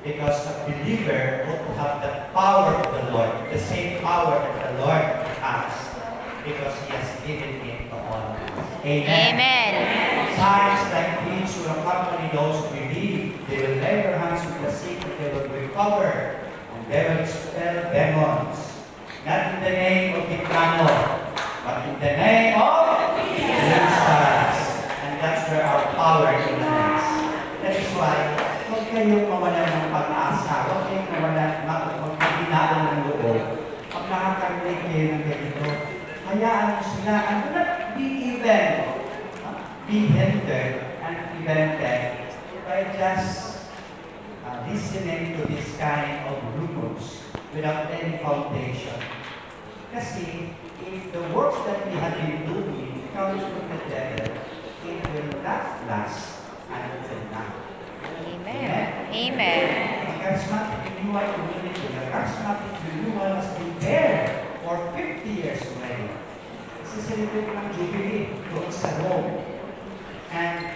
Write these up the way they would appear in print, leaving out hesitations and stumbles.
Because a believer ought to have the power of the Lord, the same power that the Lord has, because He has given it to all. Amen. Amen. Signs like these will accompany those who believe. They will lay their hands on the sick, and they will recover, and they will expel demons. Not in the name of Tikrano, but in the name of Jesus. And that's where our power is. That is why, huwag kayong mawala ng pag-asa. Huwag kayong mawala, magpaghinaan ng loob. Pag nakakarinig kayo ng ganito, hayaan sila, and do not be hindered and prevented by just listening to this kind of rumors without any foundation. Kasi, if the works that we have been doing comes from the devil, it will not last until now. Amen. Amen. The charismatic renewal community, the charismatic renewal has been there for 50 years already. Celebrate ng Jubilee doon sa Rome. And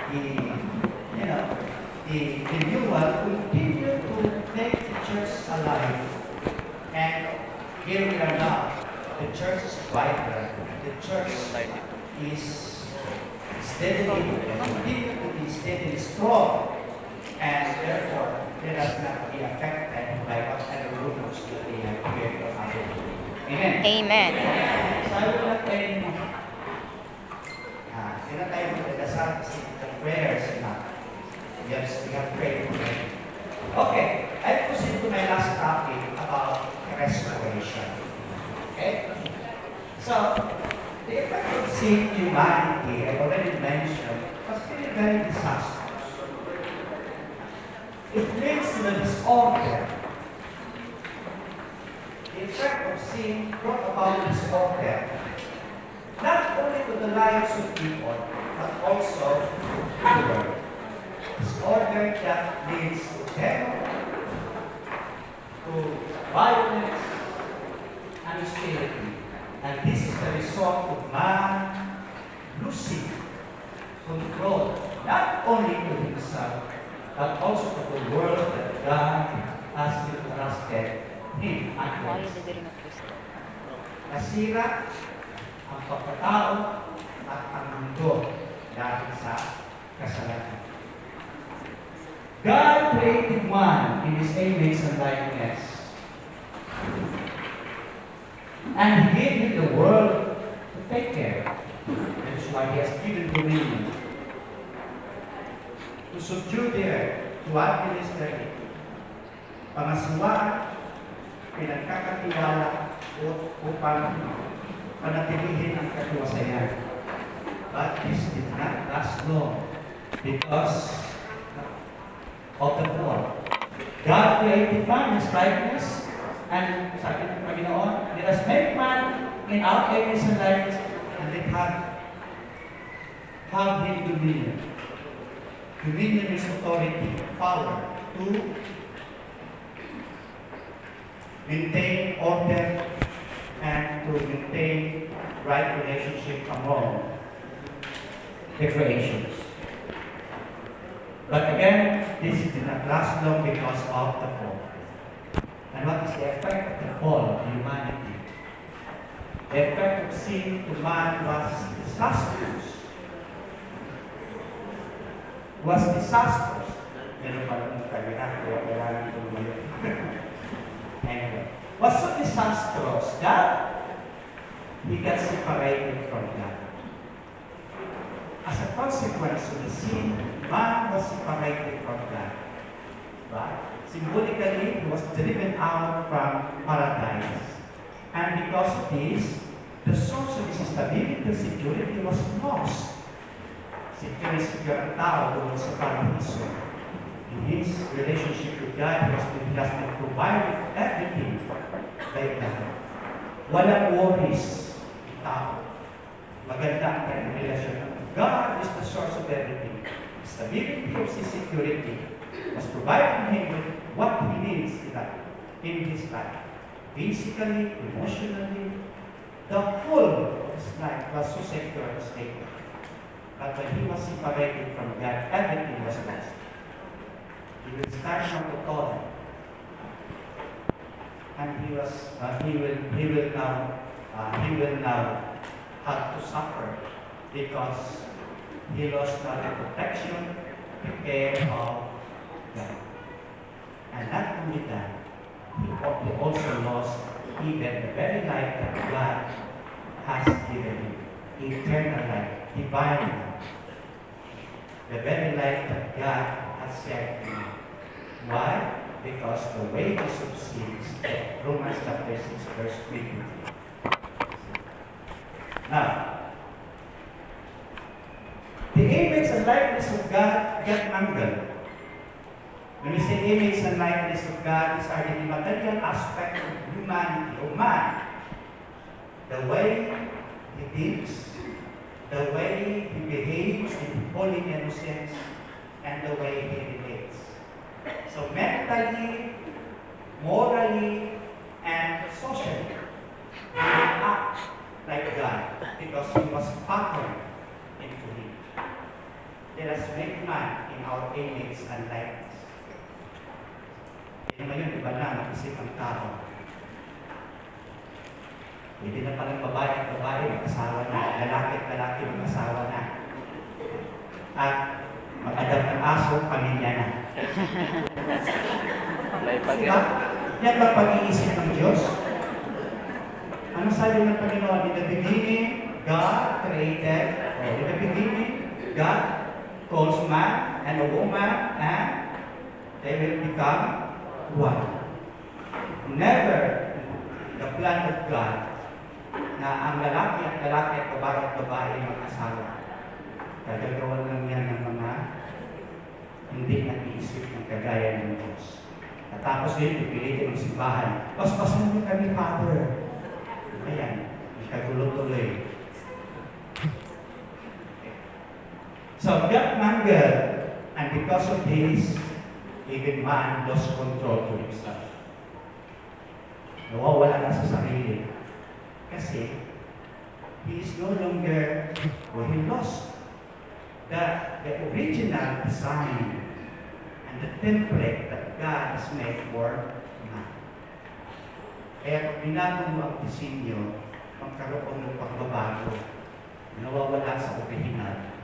the renewal continue to make the church alive. And here we are now. The church is vibrant. The church is steadily and continue to be steadily strong. And therefore, let us not be affected by whatever rumors that they have heard or other. Amen. Amen. So I will not tell you, sila tayo magdadasal kasi the prayers na we have prayed already. Okay, I proceed to my last topic about restoration. Okay? So, the effect of sin humanity, I already mentioned, was really very disastrous. It leads to the disorder. The effect of sin brought about disorder, not only to the lives of people, but also to the world. Disorder that leads to terror, to violence, and hostility. And this is the result of man losing control, not only to himself, but also to the world that God has entrusted him and us. Nasira ang pagkatao at ang mundo dahil sa kasalanan. God created man in His image and likeness. And He gave him the world to take care of. That's why He has given dominion to subdue the earth, to administer it. Pangasawaan, pinagkakatiwala upang panatilihin ang katiwasayan. But this did not last long because of the fall. God created man in His likeness, and sabi ng Panginoon, let us make man in our image and likeness, and let have him dominion. Dominion is authority, power to maintain order and to maintain right relationship among the creations. But again, this did not last long because of the fall. And what is the effect of the fall of humanity? The effect of sin to man was disastrous. Meron pala ng kanya, kaya kailangan tumuloy. Anyway, was so disastrous that he got separated from God. As a consequence of the sin, man was separated from God. Right? Symbolically, he was driven out from paradise. And because of this, the source of his stability and security was lost. Secure ang tao doon sa paradiso. In his relationship with God, he has been provided everything by God. Walang worries ang tao. Maganda ang kanyang relasyon. God is the source of everything. The stability of his security was providing him with what he needs in his life. Physically, emotionally, the whole of his life was so secure and stable. But when he was separated from God, everything was lost. He will start from the throne. And he will now have to suffer because he lost not the protection, the care of God. And not only that, he also lost even the very life that God has given him, eternal life, divine life. The very life that God has shared to him. Why? Because the wages of sin is death. Romans chapter 6, verse 23. Now, the image and likeness of God got mangled. When we say image and likeness of God, these are the immaterial aspect of humanity, of man. The way he thinks, the way he behaves in holy innocence, and the way he relates. So mentally, morally, and socially, he acts like God because he was patterned into him. Let us make man in our image and likeness. Ngayon, iba na, mag-isip ang tao. Hindi na palang babae at babae, mag-asawa na. Lalaki at lalaki, mag-asawa na. At mag-adapt ng aso, pamilya na. Diba? Yan ba pag-iisip ng Diyos? Ano sabi ng Panginoon? In the beginning, God created, in the beginning, God calls man and a woman, and they will become one. Never the plan of God na ang lalaki at babae mag-asawa. Kagagawa lang yan ng mga hindi nag-iisip ng kagaya ng Diyos. At tapos din, pipilitin ng simbahan. Paspasan mo kami, Father. Ayan, ikagulo tuloy. So, God mangled, and because of this, even man lost control to himself. Nawawala na sa sarili. Kasi, he is no longer, or he lost the original design and the template that God has made for man. Kaya pag binago mo ang disenyo, magkaroon ng pagbabago, nawawala sa original.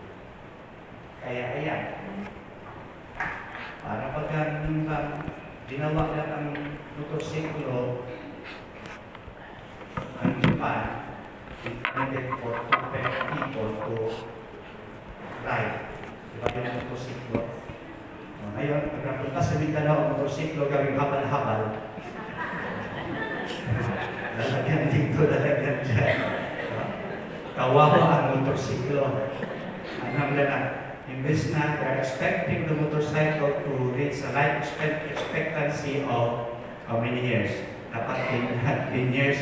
Kaya ayan, para pag ginawa lang ang motorsiklo, ang Japan, intended for people to ride. Diba yun ang motorsiklo? Ngayon, pagkapunta sa Mindanao, ang motorsiklo gawing habal-habal. Lalagyan dito, lalagyan dyan. Kawawa ang motorsiklo. Anong lang, imbes na they're expecting the motorcycle to reach a life expectancy of how many years? Dapat 10 years,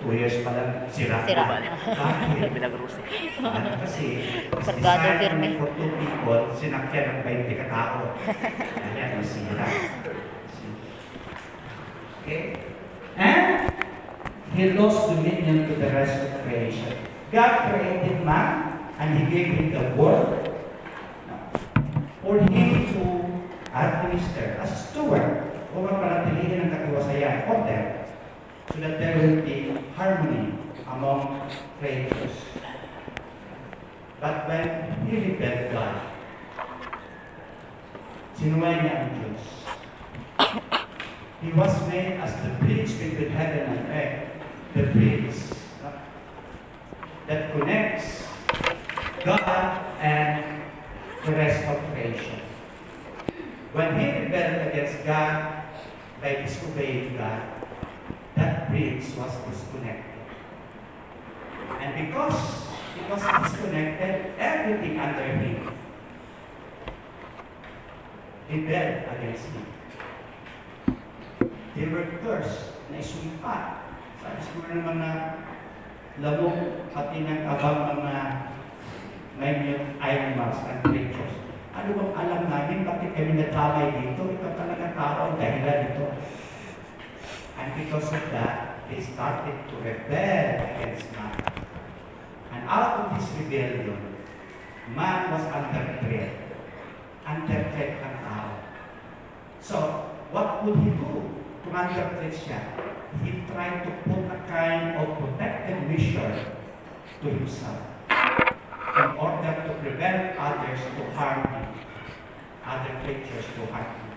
2 years pa lang sira. Sira. Bakit? Kasi, design for 2 people, sinakyan ng 20 katao. Ayan, masira. Okay? And he lost dominion to the rest of creation. God created man, and he gave him the world for him to administer as a steward upang panatilihin ang katiwasayan, order, so that there will be harmony among creatures. But when he rebelled God, sinuway niya ang Diyos. He was made as the bridge between heaven and earth, the bridge that connects God and the rest of creation. When he rebelled against God by disobeying God, that bridge was disconnected. And because it was disconnected, everything under him rebelled against him. They were cursed, na isumpa. Sabi siguro ng mga lamok, pati ng abang mga minute animals and creatures. Ano bang alam namin, bakit kami natamay dito? Ikaw talaga tao ang dahilan dito. And because of that, they started to rebel against man. And out of this rebellion, man was under threat. Under threat ng tao. So, what would he do to undertake siya? He tried to put a kind of protective measure to himself in order to prevent others to harm him, other creatures to harm him.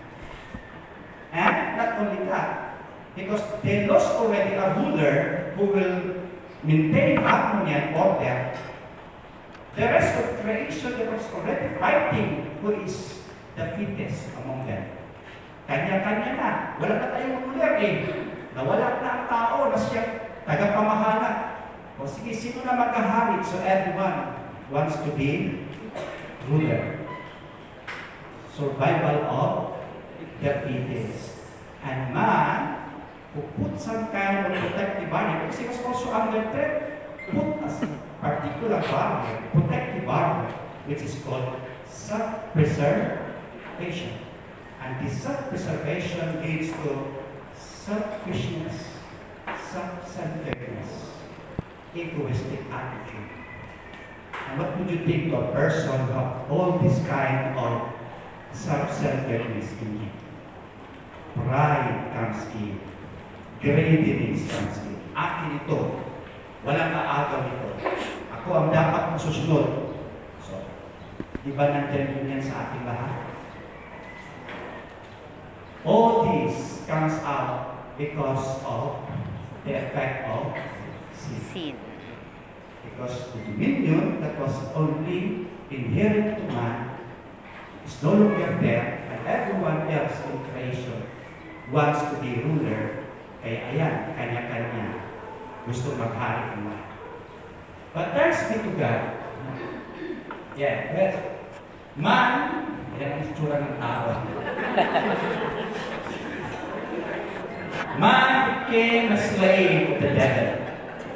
And not only that, because they lost already a ruler who will maintain harmony and order, the rest of creation that was already fighting who is the fittest among them. Kanya-kanya na. Wala na tayong ruler eh. Nawala na ang tao na siya tagapamahala. O sige, sino na magkahari? So everyone wants to be ruler. Survival of the fittest. And man who put some kind of protective barrier, because he was also under threat, put a particular barrier, protective barrier, which is called self-preservation. And this self-preservation leads to selfishness, self-centeredness, egoistic attitude. And what would you think of a person who have all this kind of self-centeredness in him? Pride comes in. Greediness comes in. Akin ito. Walang kaagaw nito. Ako ang dapat masusunod. So, di ba nandiyan yun yan sa ating lahat? All this comes out because of the effect of sin. Sin. Because the dominion that was only inherent to man is no longer there, and everyone else in creation wants to be ruler. Kaya ayan, kanya-kanya gusto maghari ng lahat. But thanks be to God. Yeah, well, man, yan ang itsura ng tao. Man became a slave of the devil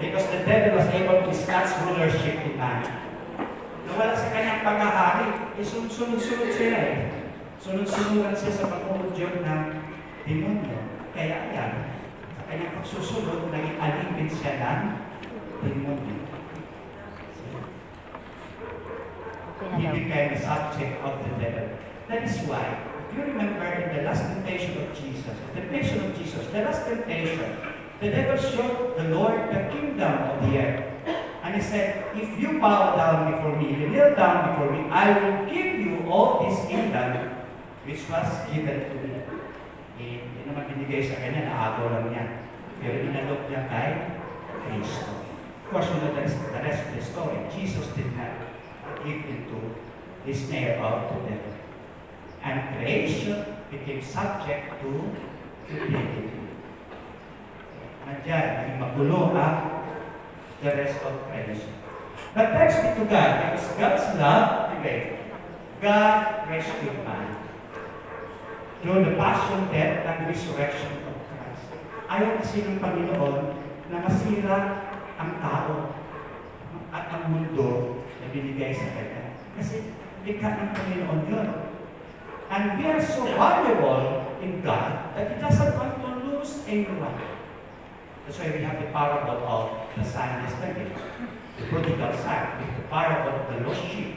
because the devil was able to snatch rulership to man. Nawala sa kanyang paghahari, sunod-sunod siya eh. Sunod-sunuran siya sa pag-uudyog ng demonyo. Kaya yan, sa kanyang pagsusunod, naging alipin siya ng demonyo. He became a subject of the devil. That is why, if you remember in the last temptation of Jesus, the last temptation, the devil showed the Lord the kingdom of the earth. And he said, if you bow down before me, you kneel down before me, I will give you all this kingdom which was given to me. Hindi naman binigay sa kanya, naagaw lang niya. Pero inalok niya kay Kristo. Of course, you know the rest of the story. Jesus did not give into the snare of the devil. And creation became subject to futility. Nandiyan, naging magulo ang the rest of creation. But thanks be to God, because God's love prevailed. God rescued man through the passion, death, and resurrection of Christ. Ayaw kasi ng Panginoon na masira ang tao at ang mundo na binigay sa Kanya. Kasi likha ng Panginoon yun. And we are so valuable in God that He doesn't want to lose anyone. That's why we have the parable of the son yesterday, the prodigal son, the parable of the lost sheep.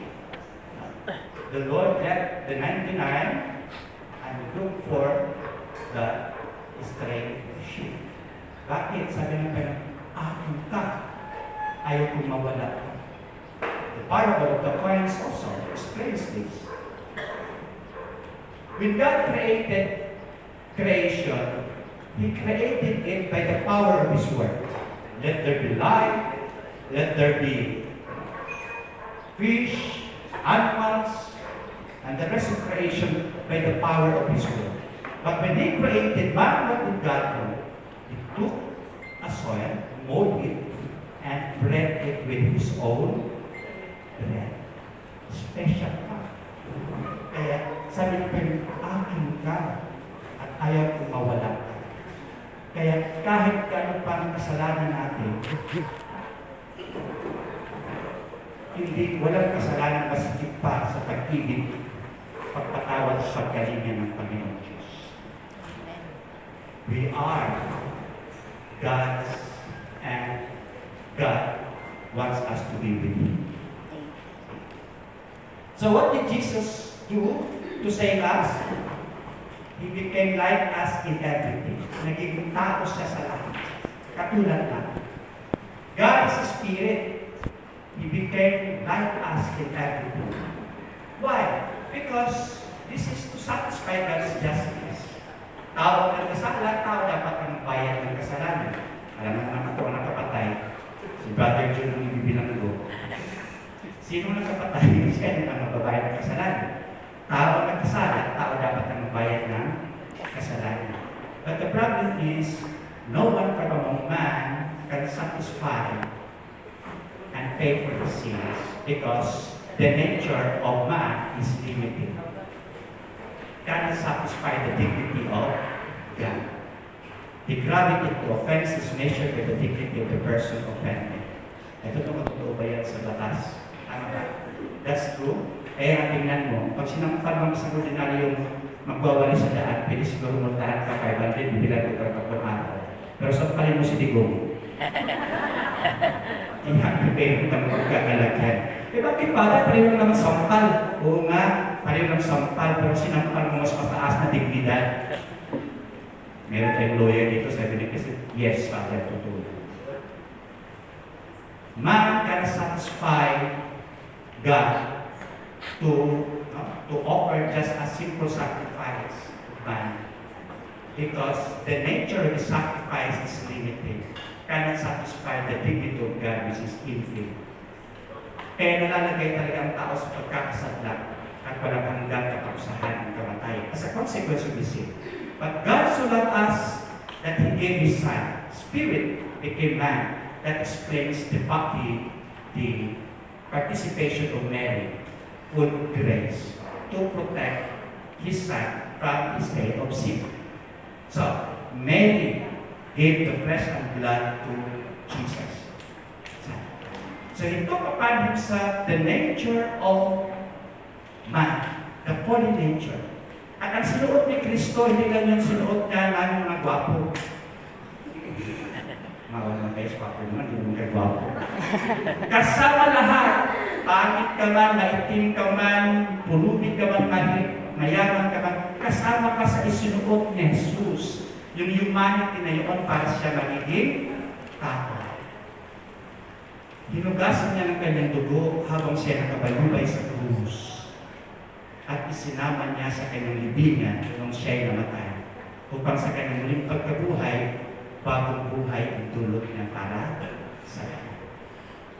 The Lord left the 99 and looked for the stray sheep. Bakit? Sabi ng Panginoon, akin ka, ayaw kong mawala. The parable of the coins also explains this. When God created creation, He created it by the power of His word. Let there be light, let there be fish, animals, and the rest of creation by the power of His word. But when He created man, what did God do? He took a soil, molded it, and bred it with His own breath. Special ka. Kaya sabi ng Panginoon, akin ka at ayaw kong mawala ka. Kaya kahit gaano pa ang kasalanan natin, hindi, walang kasalanan masigit pa sa pag-ibig, pagpatawad sa pagkalingan ng Panginoon Diyos. We are God's, and God wants us to be with Him. So what did Jesus do to save us? He became like us in everything. Naging tao siya sa lahat. Katulad natin. God is a spirit. He became like us in everything. Why? Because this is to satisfy God's justice. Tao ng kasalanan, tao dapat ang bayad ng kasalanan. Alam mo naman ako ang nakapatay. Si Brother John ang ibibilang ko. Sino nakapatay? Siya ang magbabayad ng kasalanan. Tao ang nagkasala, tao dapat ang magbayad ng kasalanan. But the problem is, no one from among man can satisfy and pay for his sins because the nature of man is limited. Cannot satisfy the dignity of God. The gravity of the offense is measured by the dignity of the person offended. Ito itong matotoo ba yan sa batas? Tama ba? That's true. Kaya tingnan mo, pag sinampal mo sa ordinaryo yung magwawali sa daan, pwede siguro multahan ka 500, bibilang ko ka araw. Pero sampalin mo si Digong. Ihagpipin ka magkakalagyan. Eh bakit pala? Pareho lang naman sampal. Oo nga, pareho lang sampal, pero sinampal mo mas mataas na dignidad. Meron tayong lawyer dito, sabi ni Kasi, yes, Father, totoo. Man can satisfy God to offer just a simple sacrifice of man. Because the nature of the sacrifice is limited. Cannot satisfy the dignity of God, which is infinite. Kaya nalalagay talaga ang tao sa pagkakasadlak at walang hanggang kaparusahan ng kamatayan as a consequence of his sin. But God so loved us that He gave His Son. Spirit became man. That explains the participation of Mary with grace to protect His Son from His day of sin. So, Mary gave the flesh and blood to Jesus. So, He took upon Himself the nature of man, the fallen nature. At ang sinuot ni Kristo, hindi lang yung sinuot niya ng mga gwapo. Mawala ng kayo sa gwapo naman, hindi mo kayo gwapo. Kasama lahat, pangit ka man, maitim ka man, pulubig ka man, mayaman ka man, kasama ka sa isinuot ni Jesus. Yung humanity na yun para siya magiging tao. Hinugasan niya ng kanyang dugo habang siya nakabalubay sa krus. At isinama niya sa kanyang libingan nung siya'y namatay upang sa kanyang muling pagkabuhay, bagong buhay ang dulot niya para sa kanya.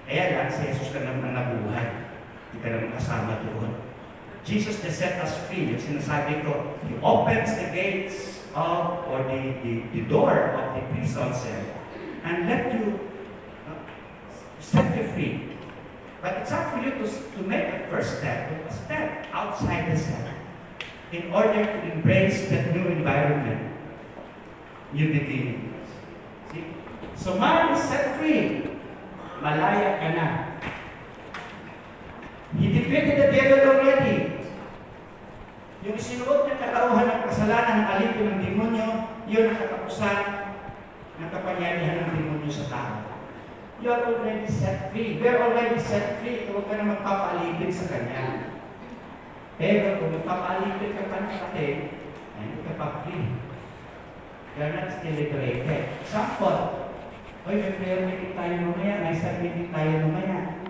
Kaya lang, si Jesus lang naman nabuhay. Hindi ka naman kasama doon. Jesus na set us free. Yung sinasabi ko, He opens the gates of, or the door of the prison cell and let you set you free. But it's up for you to make a first step, a step outside the cell in order to embrace that new environment, new beginnings. See? So man is set free. Malaya ka na. He defeated the devil already. Yung sinuot ng katauhan ng kasalanan ng alipin ng demonyo, yun ang katapusan ng kapangyarihan ng demonyo sa tao. You are already set free. We are already set free. Huwag ka na magpapaalipin sa Kanya. Pero kung magpapaalipin ka pa ng kapatid, ay hindi ka pa free. You are not still liberated. Example, oy, may prayer meeting tayo mamaya, may side meeting tayo mamaya.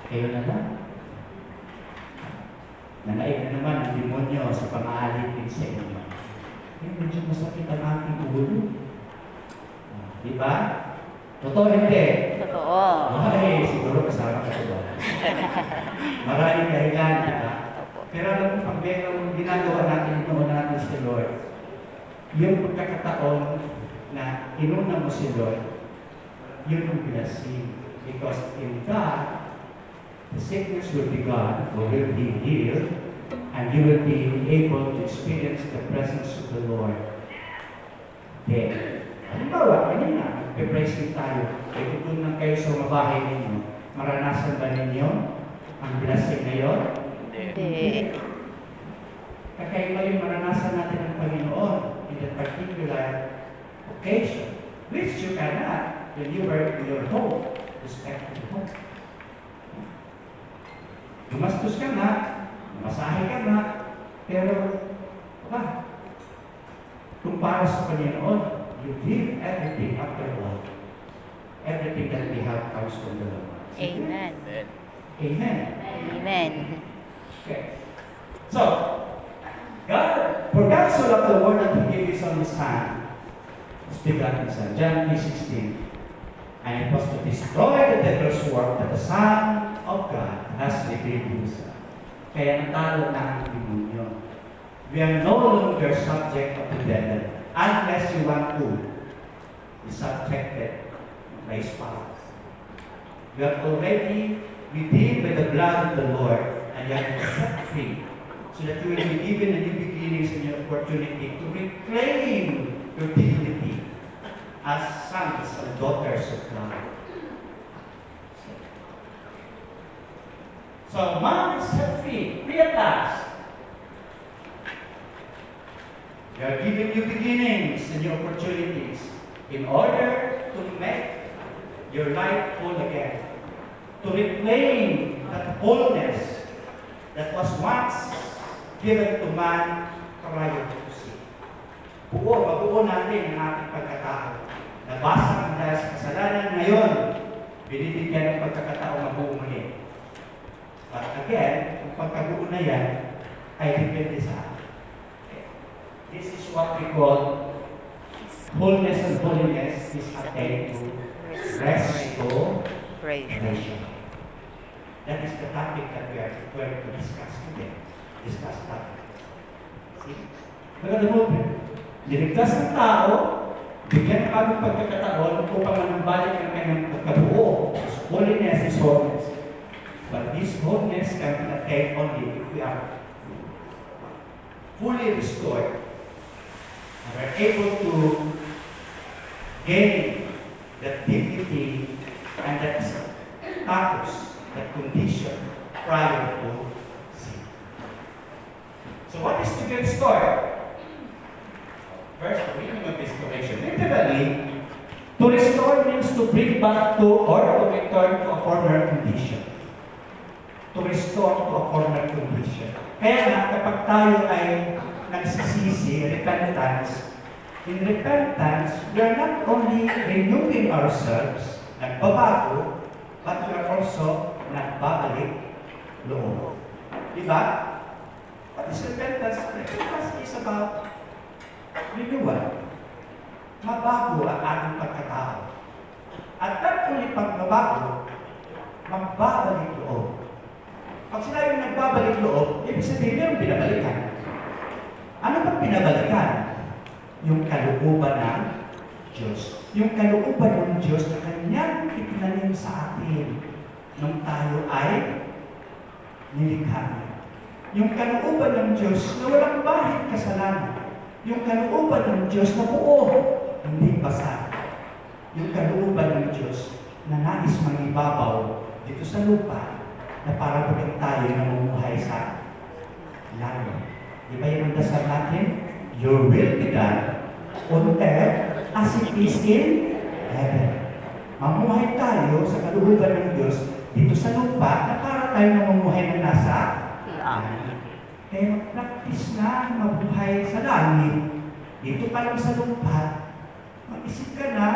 Kayo na lang. Nanaig na naman ang demonyo sa pang-aalipin sa inyo. Medyo masakit ang aking ulo. Diba? Totoo hindi? Totoo. Ay, siguro kasama ka diba? Maraming dahilan, diba? Pero alam mo, pag merong ginagawa natin, inoon natin si Lord, yung pagkakataon na inuna mo si Lord, yun ang blessing. Because in God, the sickness will be gone, or will be healed, and you will be able to experience the presence of the Lord there. Halimbawa, kanina, nagpe-praising tayo. Kaya tutun lang kayo sa mga bahay ninyo. Maranasan ba ninyo ang blessing na yun? Hindi. Kakaiba yung maranasan natin ng Panginoon in that particular occasion, which you cannot when you were in your home, respective home. Gumastos ka na, masahe ka na, Pero, kung para sa Panginoon, you give everything after all. Everything that we have comes from the Lord. Amen. Amen. Amen. Okay. So, for God so loved the world that He gave His only Son, His begotten Son, John 3:16, and it was to destroy the devil's work that the Son of God has revealed Himself. Kaya natalo na ang demonyo. We are no longer subject of the devil unless you want to be subjected by his power. You are already redeemed by the blood of the Lord and you are set free so that you will be given a new beginnings and an opportunity to reclaim your dignity as sons and daughters of God. So, man is set free at last. You are given new beginnings and new opportunities in order to make your life whole again. To reclaim that wholeness that was once given to man prior to sin. Mabuo natin ang ating pagkatao. Nabasag dahil sa kasalanan ngayon, binibigyan ng pagkakatao mabuo muli. But again, ang pagkabuo na yan ay depende sa atin. This is what we call wholeness and holiness is attained to restoration. That is the topic that we are going to discuss today. Discuss topic. See? Maganda mo, niligtas ng tao, bigyan ng bagong pagkakataon upang manumbalik ang kanyang pagkabuo. Holiness is wholeness. But this wholeness can be attained only if we are fully restored. And we're able to gain that dignity and that status, that condition prior to sin. So what is to be restored? First, the meaning of restoration. Literally, to restore means to bring back to or to return to a former condition. To restore to a former condition. Kaya nga, kapag tayo ay nagsisisi, repentance, in repentance, we are not only renewing ourselves, nagbabago, but we are also nagbabalik loob. Diba? What is repentance? Repentance is about renewal. Mabago ang ating pagkatao. At not only pag mabago, magbabalik loob. Pag sinabi nagbabalik loob, ibig sabihin meron binabalikan. Ano bang binabalikan? Yung kalooban ng Diyos. Yung kalooban ng Diyos na Kanyang itinanim sa atin nung tayo ay nilikha niya. Yung kalooban ng Diyos na walang bahid kasalanan. Yung kalooban ng Diyos na buo, hindi basa. Yung kalooban ng Diyos na nais mangibabaw dito sa lupa na para pagkat tayo namumuhay sa langit. Di ba yung dasal natin? Your will be done on earth as it is in heaven. Mamuhay tayo sa kalooban ng Diyos dito sa lupa na para tayo namumuhay na nasa langit. Kaya mag-practice na mabuhay sa langit. Dito pa lang sa lupa, mag-isip ka na,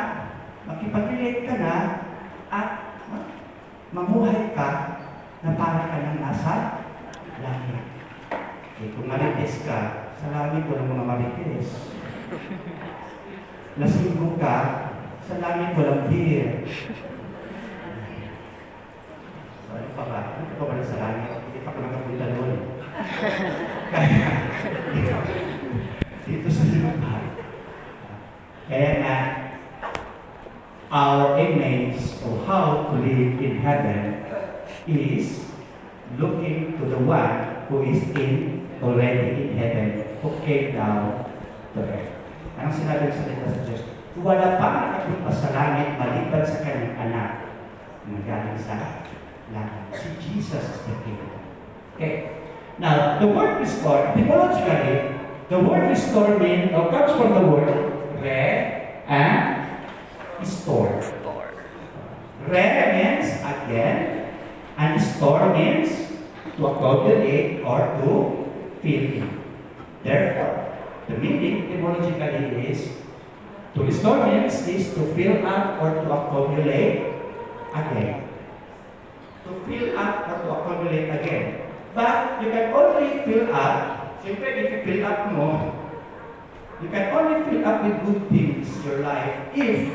makipag-relate ka na, at mamuhay ka na para ka nang nasa langit. Eh, kung marites ka, sa langit walang mga marites. Lasinggo ka, sa langit walang beer. So, ano pa ba? Ano pa ba sa langit? Hindi pa ka nakapunta doon. Kaya, dito sa lupa. Kaya nga, our image of how to live in heaven is looking to the one who is already in heaven, who came down to earth. Anong sinabi sa salita sa Diyos? Wala pa nakakita sa langit maliban sa kanyang anak na galing sa langit. Si Jesus is the King. Okay. Now, the word restore, etymologically, the word restore comes from the word re and store. Re means again, and store means to accommodate or to fill in. Therefore, the meaning etymologically is to restore means is to fill up or to accumulate again. To fill up or to accumulate again. But you can only fill up, simply if you fill up more, you can only fill up with good things your life if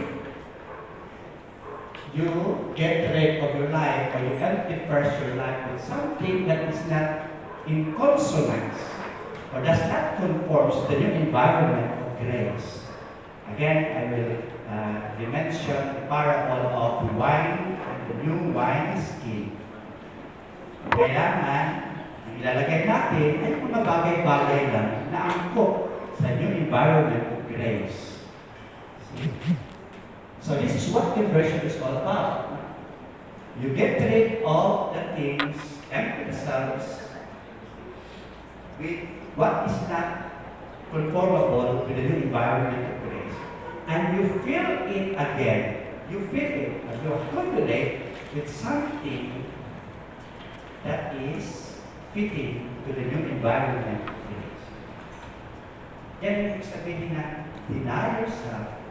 you get rid of your life or you empty first your life with something that is not in consonance or does not conform to the new environment of grace. Again, I will mention the parable of the wine and the new wine skin. Kailangan, ang ilalagay natin ay mga bagay-bagay lang na angkop sa new environment of grace. See? So this is what conversion is all about. You get rid of the things, empty themselves, with what is not conformable to the new environment of grace. And you fill it again. You fill it and you accumulate with something that is fitting to the new environment of grace. Yan yung sabihin na deny yourself.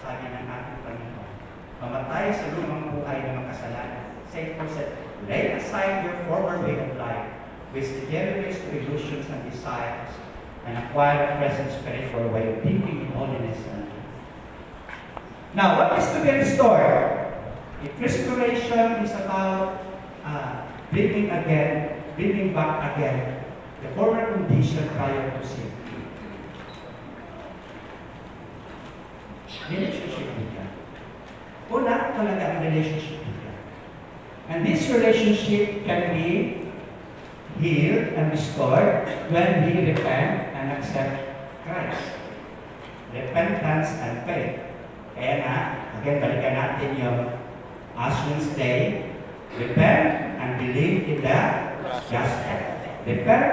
Sabi ng ating Panginoon, mamatay sa lumang buhay ng mga kasalanan. St. Paul said, lay aside your former way of life, which degenerates to illusions and desires, and acquire a present spiritual way of thinking in holiness and truth. Now, what is to be restored? If restoration is about bringing back again the former condition prior to sin. Relationship with God. Una talaga ang relationship with God. And this relationship can be healed and restored when we repent and accept Christ. Repentance and faith. Kaya nga, again, balikan natin yung Ashland's Day. Repent and believe in the gospel. Repent,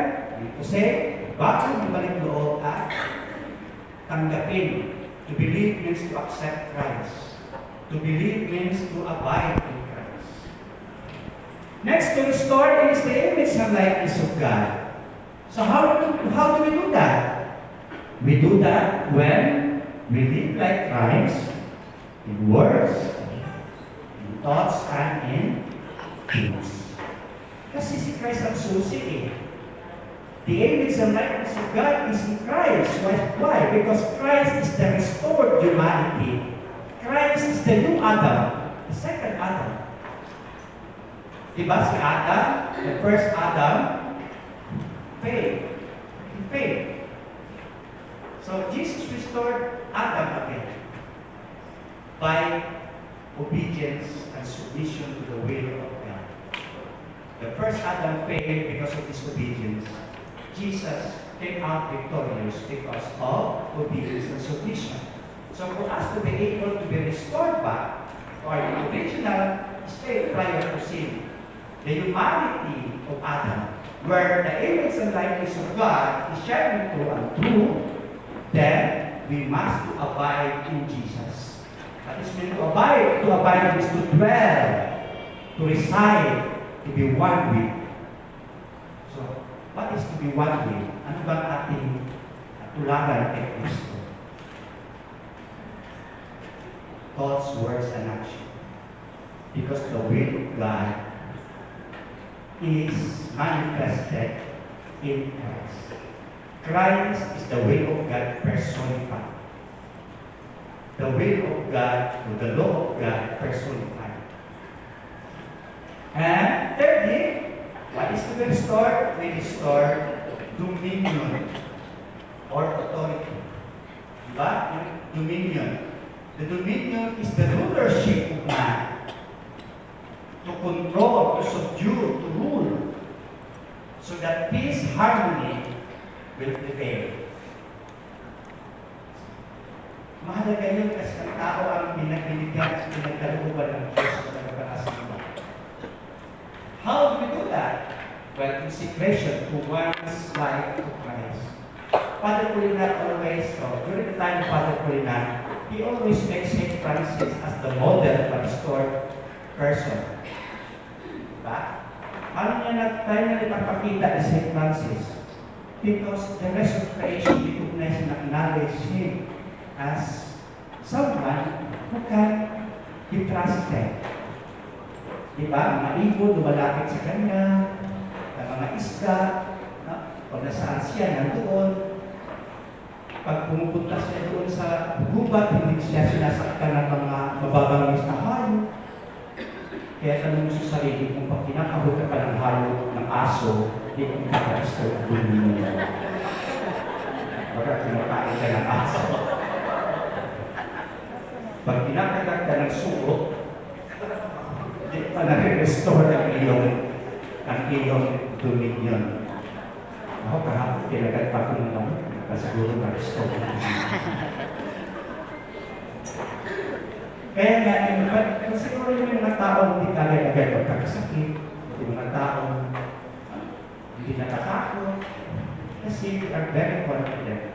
to say, bago balik loob at tanggapin. To believe means to accept Christ. To believe means to abide in Christ. Next, to restore is the image and likeness of God. So how do we do that? We do that when we live like Christ in words, in thoughts, and in deeds. Kasi si Christ ang susi eh. The image and likeness of God is in Christ. Why? Because Christ is the restored humanity. Christ is the new Adam, the second Adam. Diba si Adam, the first Adam, failed. He failed. So Jesus restored Adam again by obedience and submission to the will of God. The first Adam failed because of disobedience. Jesus came out victorious because of obedience and submission. So for us to be able to be restored back to our original state prior to sin, the humanity of Adam, where the image and likeness of God is shining through and through, then we must abide in Jesus. That is meant to abide. To abide is to dwell, to reside, to be one with. So, what is to be one with? Ano bang ating tularan kay Kristo? Thoughts, words, and action. Because the will of God is manifested in Christ. Christ is the will of God personified. The will of God, or the law of God personified. And thirdly, what is to be restored? We restore dominion or authority. Diba? Dominion. The dominion is the rulership of man. To control, to subdue, to rule. So that peace, harmony will prevail. Mahalaga yun kasi ang tao ang pinagbiligan at pinagkalooban ng Diyos sa nagpapakasama. How do we do that? Well, consecration to one's life to Christ. Father Polinar always, during the time of Father Polinar, he always makes St. Francis as the model of a restored person. Diba? Paano niya ipapakita ni St. Francis? Because the rest of creation recognizes and acknowledge Him as someone who can be trusted. Diba? Ang mga ibon, lumalapit sa Kanya, ang mga isda, no? Kung nasaan siya, nandoon. Pag pumupunta siya doon sa gubat, hindi siya sinasaktan ng mga mababangis na hayop. Kaya tanong mo sa sarili kung pag kinakahod ka pa ng hayop ng aso, hindi kong kakaristo ang dulo niya. Baka kinakain ka ng aso. Pag kinakagat ka ng sugo, hindi pa na-restore ang iyong dominion. Ako kahapon, kinagat pa ko ng naman. Siguro na-restore na. Kaya nga, siguro yung mga tao hindi agad-agad magkakasakit, yung mga tao hindi natatakot, kasi they are very confident.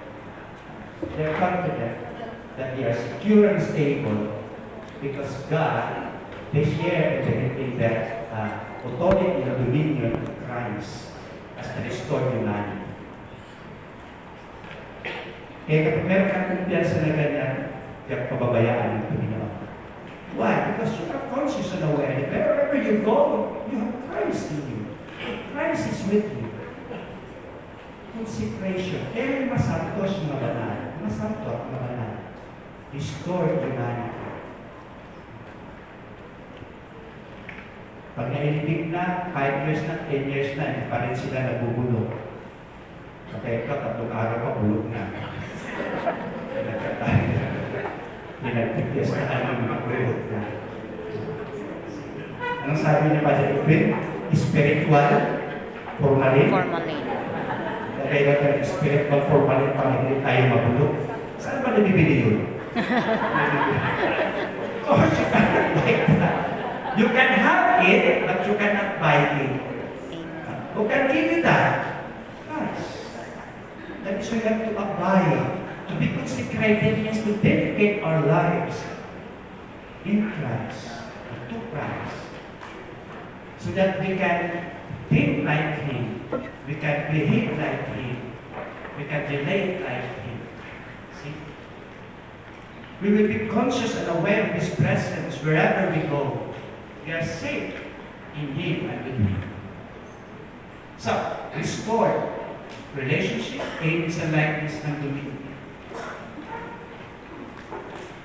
They are confident that they are secure and stable because God, they share in their authority and dominion of Christ as the restored humanity. Kaya kapag meron kang kumpiyansa na ganyan, kaya pababayaan ng Panginoon. Why? Because you are conscious and aware that wherever you go, you have Christ in you. Christ is with you. Consecration. Kaya yung masantos mga banal. Masanto at mga banal. Restore humanity. Pag nailibig na, 5 years na, 10 years na, hindi pa rin sila nabubulog. Kaya ka, 3 araw pa, bulog na. Pinagpipis na ang mga bulog na. Anong sabi niya pa sa Edwin? Spiritual formalin? Formalin. Kaya ka spiritual formalin para hindi tayo mabulog. Saan ba nabibili yun? Oh, you cannot buy that. You can have it, but you cannot buy it. Who can give you that? Christ. That is why we have to abide. To be consecrated means to dedicate our lives in Christ, to Christ, so that we can think like Him, we can behave like Him, we can relate like Him. See? We will be conscious and aware of His presence wherever we go. We are safe in Him and with Him. So, restore relationship, aims and likeness and dominion.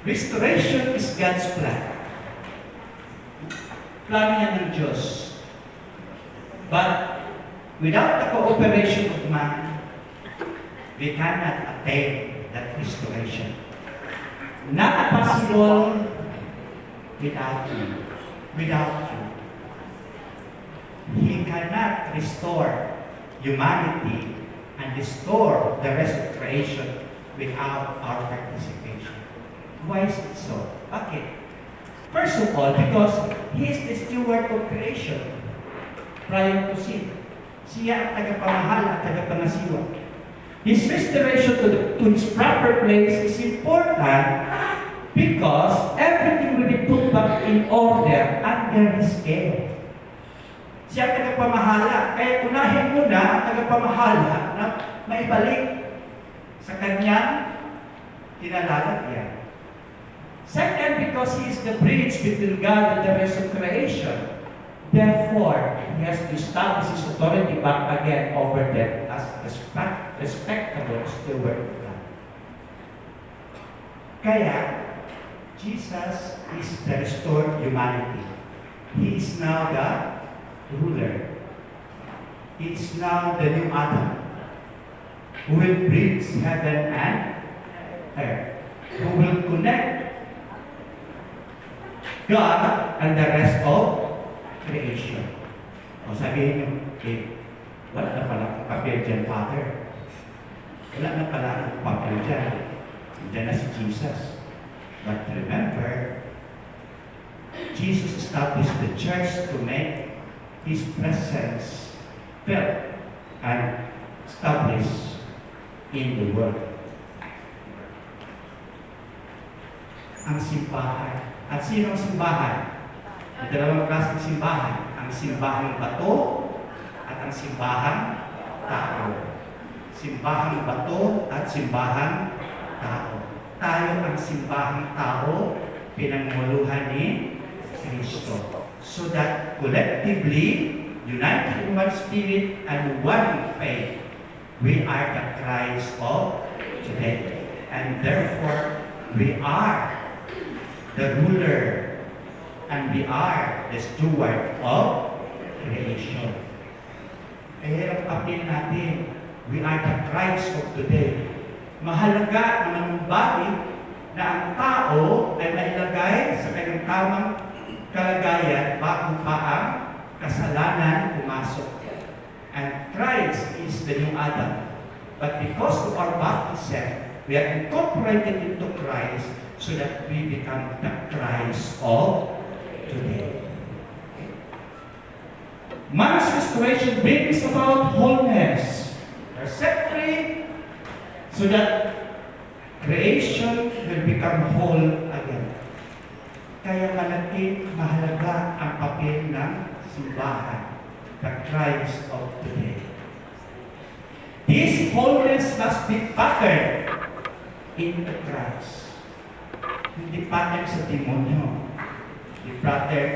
Restoration is God's plan. Plan niya ng Diyos. But without the cooperation of man, we cannot attain that restoration. Not possible without you. Without you. He cannot restore humanity and restore the rest of creation without our participation. Why is it so? Okay. First of all, because He is the steward of creation prior to sin. Siya ang tagapamahala at tagapangasiwa. His restoration to His proper place is important because everything will be put back in order under His care. Siya ang tagapamahala. Kaya unahin mo na ang tagapamahala na maibalik sa kanyang kinalalagyan. Second, because He is the bridge between God and the rest of creation. Therefore, He has to establish His authority back again over them as respectable steward of God. Kaya, Jesus is the restored humanity. He is now the ruler. He is now the new Adam, who will bridge heaven and earth, who will connect God and the rest of creation. O sabihin nyo, wala na pala ang papel dyan, Father. Wala na pala ang papel dyan. Diyan na si Jesus. But remember, Jesus established the church to make His presence felt and established in the world. Ang simbahan. At sino ang simbahan? May dalawang klaseng simbahan. Ang simbahang bato at ang simbahang tao. simbahang bato at simbahang tao. Tayo ang simbahang tao, pinangmuluhan ni Kristo. So that collectively, united in one spirit and one faith, we are the Christ of today. And therefore, we are the ruler and we are the steward of creation. Kaya ang papel natin, we are the Christ of today. Mahalaga na manumbalik na ang tao ay mailagay sa kanyang tamang kalagayan bago pa ang kasalanan pumasok. And Christ is the new Adam. But because of our baptism, we are incorporated into Christ so that we become the Christ of today. Man's restoration brings about wholeness. We are set free so that creation will become whole again. Kaya mahalaga ang papel ng simbahan, the Christ of today. This wholeness must be patterned in the Christ. Hindi pattern sa demonyo. Hindi pattern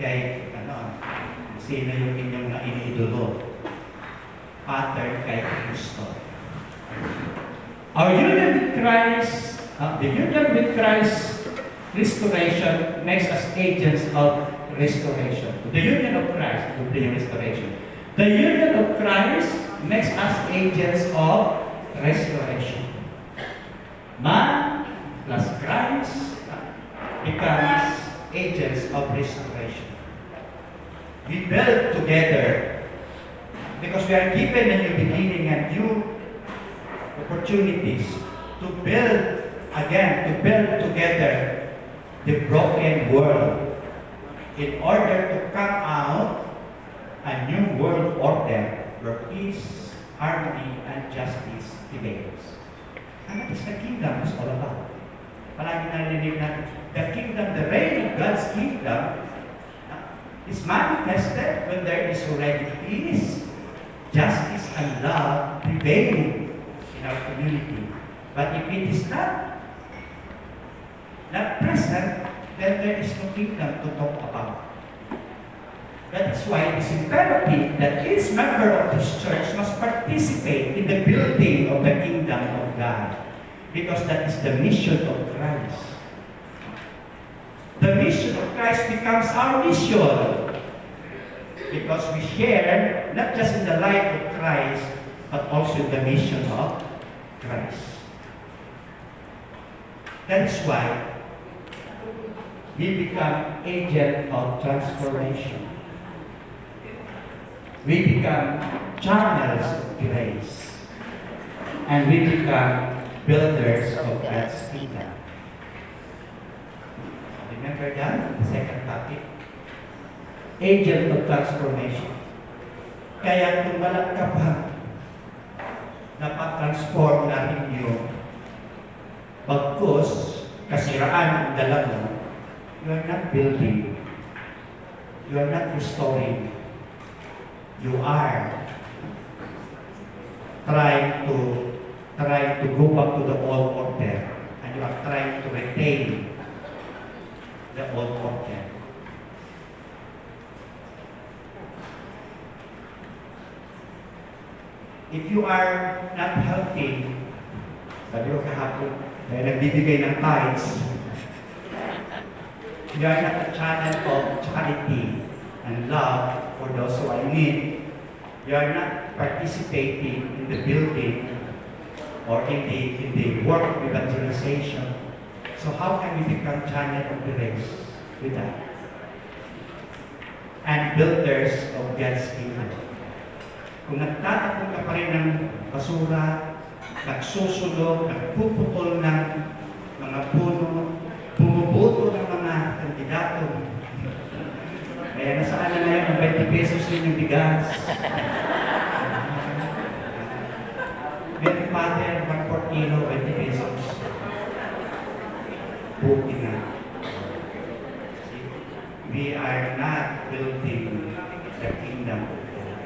kay sino yung inyong iniidolo. Pattern kay Kristo. Our union with Christ, the union with Christ restoration makes us agents of restoration. The union of Christ will bring restoration. The union of Christ makes us agents of restoration. Man plus Christ becomes agents of restoration. We build together because we are given a new beginning and new opportunities to build again, to build together the broken world in order to come out a new world order where peace, harmony, and justice prevails. And that is the kingdom is all about. Palagi narinig na the kingdom, the reign of God's kingdom is manifested when there is already peace, justice, and love prevailing in our community. But if it is not present, then there is no kingdom to talk about. That is why it is imperative that each member of this church must participate in the building of the kingdom of God. Because that is the mission of Christ. The mission of Christ becomes our mission. Because we share not just in the life of Christ, but also in the mission of Christ. That is why we become agent of transformation. We become channels of grace. And we become builders of God's kingdom. Remember that? The second topic. Agent of transformation. Kaya kung wala ka pa, transform natin yun. Bagkus, kasiraan ang dala mo, you are not building. You are not restoring. You are trying to go back to the old order, and you are trying to retain the old order. If you are not helping, sabi ko kahapon, dahil nagbibigay ng tithes, you are not a channel of charity and love for those who are in need. You are not participating in the building or in the work of evangelization. So how can we become channel of grace with that? And builders of God's kingdom. Kung nagtatapon ka pa rin ng basura, nagsusulog, nagpuputol ng mga puno, bumubuto ng mga kandidato, kaya nasaan na ngayon ang 20 pesos din yung bigas. Mary Father, 1/4 kilo, 20 pesos. Buti na. We are not building the kingdom of God.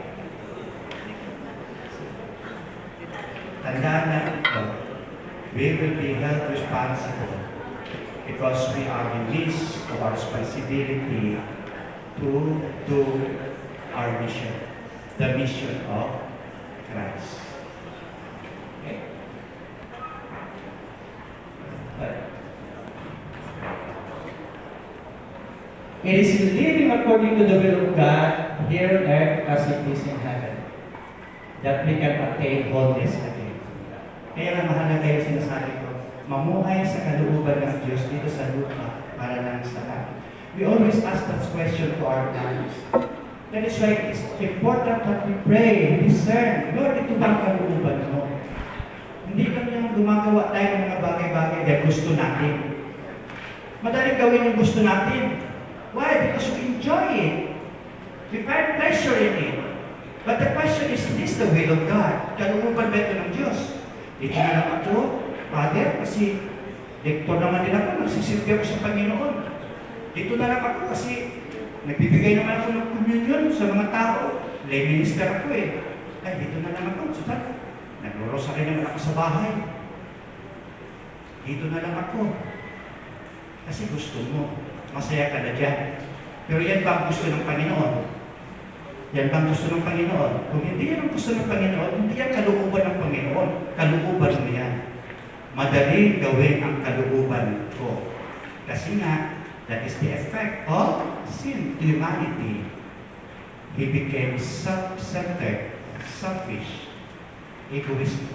tandaan natin ito, we will be held responsible because we are released of our responsibility to do our mission, the mission of Christ. Okay? It is living according to the will of God here on earth as it is in heaven that we can attain wholeness again. Kaya nga mahalaga yung sinasabi ko, mamuhay sa kalooban ng Diyos dito sa lupa para lang sa lahat. We always ask that question to our lives. That is why it is important that we pray, discern, Lord, ito ba ang kalooban mo? Hindi lang yung gumagawa tayo ng mga bagay-bagay dahil gusto natin. Madaling gawin yung gusto natin. Why? Because we enjoy it. We find pleasure in it. But the question is this the will of God? Kalooban ba ito ng Diyos? Dito na lang ako, Father, kasi lektor naman din ako, nagsisilbi ako sa Panginoon. Dito na lang ako kasi nagbibigay naman ako ng communion sa mga tao. Lay minister ako eh. Ay, dito na lang ako. So, nag-rosary naman ako sa bahay. Dito na lang ako. Kasi gusto mo. Masaya ka na dyan. Pero yan ba ang gusto ng Panginoon? Yan ba ang gusto ng Panginoon? Kung hindi yan ang gusto ng Panginoon, hindi yan kalooban ng Panginoon. Kalooban mo yan. Madali gawin ang kalooban ko. Kasi nga, that is the effect of sin to humanity. He became self-centered, selfish, egoistic.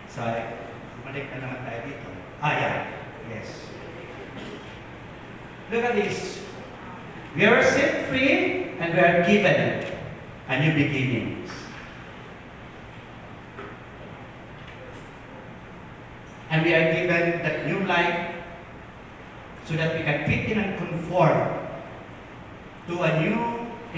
Sorry. Balik na naman tayo dito. Yeah. Yes. Look at this. We are set free and we are given a new beginnings. And we are given that new life so that we can fit in and conform to a new